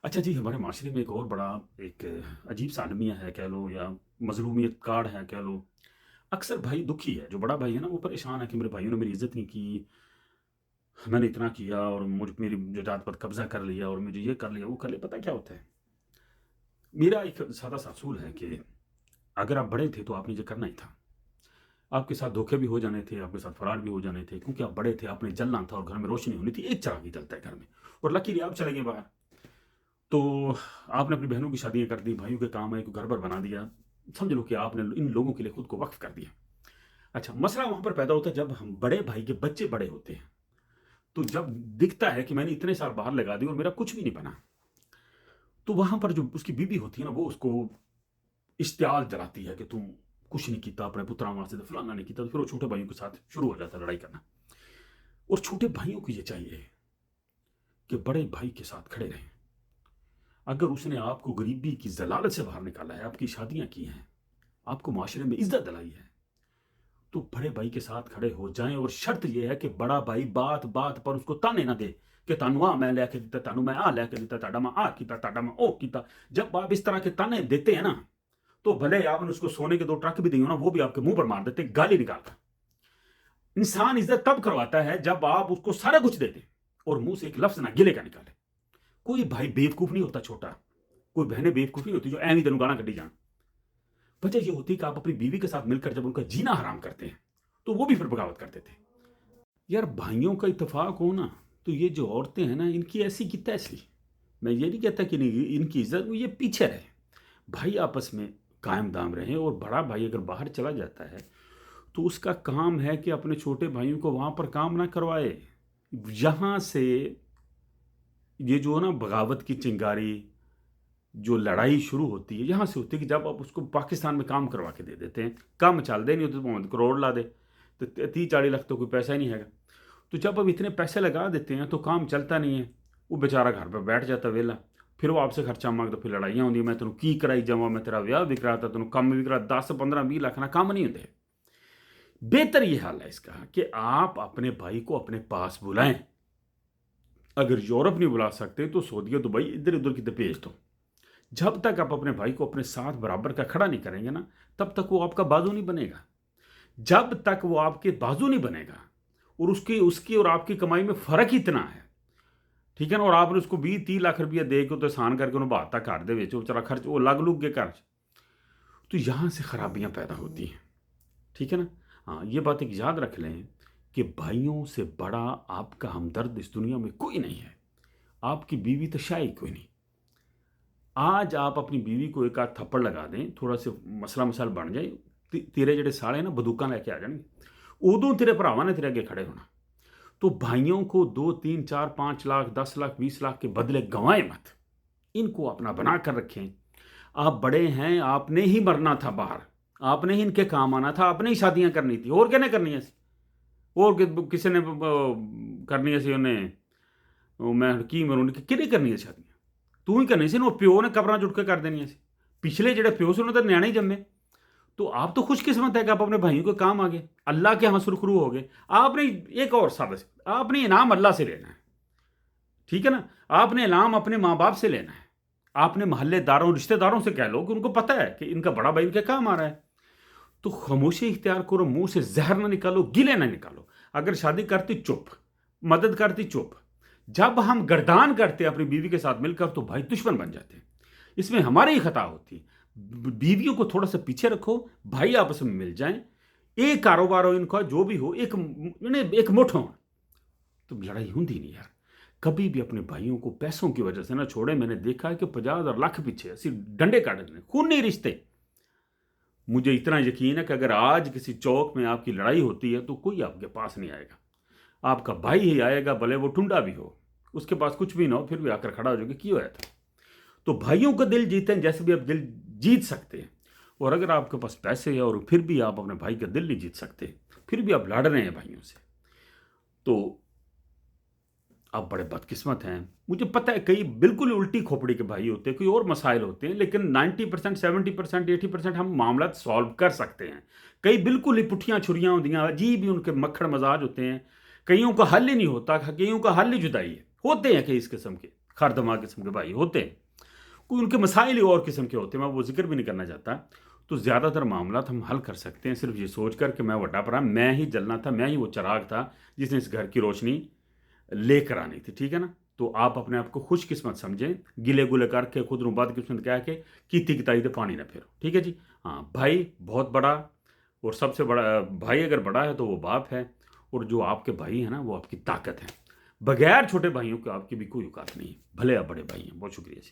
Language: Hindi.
अच्छा जी, हमारे माशरे में एक और बड़ा एक अजीब-सा अलमिया है कह लो या मज़लूमियत कार्ड है कह लो। अक्सर भाई दुखी है, जो बड़ा भाई है ना वो परेशान है कि मेरे भाइयों ने मेरी इज़्ज़त नहीं की, मैंने इतना किया और मेरी जायदाद पर कब्ज़ा कर लिया और मुझे ये कर लिया, वो कर लिया। पता है क्या होता है? मेरा एक सादा-सा असूल है कि अगर आप बड़े थे तो आपने ये करना ही था। आपके साथ धोखे भी हो जाने थे, आपके साथ फ्रॉड भी हो जाने थे क्योंकि आप बड़े थे, आपने जलना था और घर में रोशनी होनी थी, एक चिराग ही जलता है घर में और लकीली आप चले गए बाहर। तो आपने अपनी बहनों की शादियाँ कर दी, भाइयों के काम आए, कोई घर-वर बना दिया। समझ लो कि आपने इन लोगों के लिए खुद को वक़्फ़ कर दिया। अच्छा, मसला वहाँ पर पैदा होता है जब हम बड़े भाई के बच्चे बड़े होते हैं। तो जब दिखता है कि मैंने इतने साल बाहर लगा दिए और मेरा कुछ भी नहीं बना, तो वहाँ पर जो उसकी बीवी होती है ना, वो उसको इश्तियाल जलाती है कि तुम कुछ नहीं कीता, अपने पुत्रा वास्ते फलाना नहीं कीता, तो फिर वो छोटे भाइयों के साथ शुरू हो जाता है लड़ाई करना। और छोटे भाइयों को ये चाहिए कि बड़े भाई के साथ खड़े रहें। अगर उसने आपको गरीबी की ज़लालत से बाहर निकाला है, आपकी शादियाँ की हैं, आपको माशरे में इज़्ज़त दिलाई है, तो बड़े भाई के साथ खड़े हो जाएँ और शर्त ये है कि बड़ा भाई बात-बात पर उसको ताने ना दे कि तानू आ मैं लैके दित्ता, तानू मैं आ लैके दित्ता, ताड़ा मैं आ कीता, ताड़ा मैं ओ कीता। जब आप इस तरह के ताने देते हैं ना, तो भले आपने उसको सोने के 2 ट्रक भी दिए हो ना, वो भी आपके मुँह पर मार देते, गाली निकाल कर। इंसान इज़्ज़त तब करवाता है जब आप उसको सारा कुछ दे दें और मुँह से एक लफ्ज़ ना गिले का निकाले। कोई भाई बेवकूफ़ नहीं होता छोटा, कोई बहनें बेवकूफ़ नहीं होती जो एवें तेनू गालां कड्ढी जाण। वजह ये होती है कि आप अपनी बीवी के साथ मिलकर जब उनका जीना हराम करते हैं, तो वो भी फिर बगावत कर देते हैं। यार भाइयों का इत्तेफ़ाक हो ना, तो ये जो औरतें हैं ना, इनकी ऐसी की तैसी। मैं ये नहीं कहता कि नहीं इनकी इज़्ज़त ये पीछे रहे। भाई आपस में कायम दाम रहें और बड़ा भाई अगर बाहर चला जाता है, तो उसका काम है कि अपने छोटे भाइयों को वहाँ पर काम ना करवाए। यहाँ से ये जो है ना बगावत की चिंगारी, जो लड़ाई शुरू होती है, यहाँ से होती है कि जब आप उसको पाकिस्तान में काम करवा के दे देते हैं, काम चलदे नहीं तो भावें करोड़ ला दे, तो 30-40 लाख तो कोई पैसा ही नहीं हैगा। तो जब आप इतने पैसे लगा देते हैं तो काम चलता नहीं है, वो बेचारा घर पे बैठ जाता वेला, फिर वो आपसे खर्चा मांगदा, फिर लड़ाइयाँ होंदियां, मैं तेनों की कराई जावां, मैं तेरा ब्याह भी कराता, तेनों काम भी करा, 10-15-20 लाख ना काम नहीं होंदे। बेहतर ये हाल है इसका कि आप अपने भाई को अपने पास बुलाएं। अगर यूरोप नहीं बुला सकते तो सऊदीया, दुबई, इधर-उधर किधर भेज दो। जब तक आप अपने भाई को अपने साथ बराबर का खड़ा नहीं करेंगे ना, तब तक वो आपका बाजू नहीं बनेगा। जब तक वो आपके बाजू नहीं बनेगा और उसकी उसकी और आपकी कमाई में फ़र्क ही इतना है, ठीक है ना? और आपने उसको 20-30 लाख रुपया दे के तो एहसान करके उन्हें बहाता घर दे विच, वो बेचारा खर्च वो लग-लुग के घर च, तो यहाँ से खराबियाँ पैदा होती हैं, ठीक है ना? हाँ, ये बात एक याद रख लें कि भाइयों से बड़ा आपका हमदर्द इस दुनिया में कोई नहीं है। आपकी बीवी तो शायद कोई नहीं। आज आप अपनी बीवी को एक आध थप्पड़ लगा दें, थोड़ा-सा मसला-मसाल बन जाए, तेरे ਜਿਹੜੇ साले ना बंदूकां लैके आ जाएँगे। उदों तेरे भरावां ने तेरे अगे खड़े होना। तो भाइयों को 2, 3, 4, 5 लाख, 10 लाख, 20 लाख के बदले गँवाएँ मत। इनको अपना बना कर रखें। आप बड़े हैं, आपने ही मरना था बाहर। आपने ही इनके काम आना था, आपने ही शादियाँ करनी थी। और किहने करनियाँ सी? और किसी ने करनियाँ सी उन्हें, मैं की मरूँ किहने करनियाँ शादियाँ? ਤੂੰ ਹੀ ਕਰਨੀ ਸੀ ਨਾ, ਪਿਓ ने कब्रां 'ਚ उठ के कर देनियाँ सी। पिछले ਜਿਹੜੇ ਪਿਓ ਸੀ ਉਹਨਾਂ ਦੇ ਨਿਆਣੇ ਹੀ जम्मे। तो आप तो खुशकिस्मत है कि आप अपने भाइयों के काम आ गए, अल्लाह के यहाँ सुरखरू हो गए। आपने एक और साबित, आपने इनाम अल्लाह से लेना है, ठीक है ना? आपने इनाम अपने माँ-बाप से लेना है। आपने मोहल्लेदारों, रिश्तेदारों से कह लो कि उनको पता है कि इनका बड़ा भाई इनके काम आ रहा है। तो खामोशी इख्तियार करो, मुँह से ज़हर ना निकालो, गिले ना निकालो। अगर शादी करती चुप, मदद करती चुप। जब हम गर्दान करते हैं अपनी बीवी के साथ मिलकर तो भाई दुश्मन बन जाते हैं। इसमें हमारी ही खता होती है। बीवियों को थोड़ा-सा पीछे रखो, भाई आपस में मिल जाएँ। एक कारोबार हो इनका जो भी हो, एक मुठ हों, तो लड़ाई होंदी नहीं यार। कभी भी अपने भाइयों को पैसों की वजह से ना छोड़ें। मैंने देखा है कि 50 और लाख पीछे ऐसे डंडे काट देते हैं, खूनी रिश्ते। मुझे इतना यकीन है कि अगर आज किसी चौक में आपकी लड़ाई होती है तो कोई आपके पास नहीं आएगा। आपका भाई ही आएगा, भले वो टुंडा भी हो, उसके पास कुछ भी ना हो, फिर भी आकर खड़ा हो जाएगा, क्यों आया था? तो भाइयों का दिल जीतें जैसे भी आप दिल जीत सकते हैं। और अगर आपके पास पैसे है और फिर भी आप अपने भाई का दिल नहीं जीत सकते, फिर भी आप लड़ रहे हैं भाइयों से, तो आप बड़े बदकिस्मत हैं। मुझे पता है कई बिल्कुल उल्टी खोपड़ी के भाई होते हैं, कोई और मसाइल होते हैं, लेकिन 90%, 70%, 80% हम मामला सॉल्व कर सकते हैं। कई बिल्कुल ही पुट्ठियाँ छुरियाँ होंदियाँ, अजीब ही उनके मक्खड़ मजाज होते हैं। कईयों का हल ही नहीं होता, कईयों का हल ही जुदाई है। होते हैं कई इस किस्म के, खार दमाग किस्म के भाई होते हैं, कोई उनके मसाइल ही और किस्म के होते हैं, मैं वो जिक्र भी नहीं करना चाहता। तो ज़्यादातर मामला हम हल कर सकते हैं सिर्फ ये सोच कर कि मैं वड्डा परा, मैं ही जलना था, मैं ही वो चिराग था जिसने इस घर की रोशनी लेकर आनी थी, ठीक है ना। तो आप अपने आप को खुशकिस्मत समझें, गिले गुले करके खुद नु बदकिस्मत कह के कीती किताई दे पानी ना फेरो, ठीक है जी। हाँ भाई बहुत बड़ा, और सबसे बड़ा भाई अगर बड़ा है तो वो बाप है, और जो आपके भाई है ना वो आपकी ताकत है। बगैर छोटे भाइयों के आपकी भी कोई औकात नहीं है, भले आप बड़े भाई हैं। बहुत शुक्रिया जी।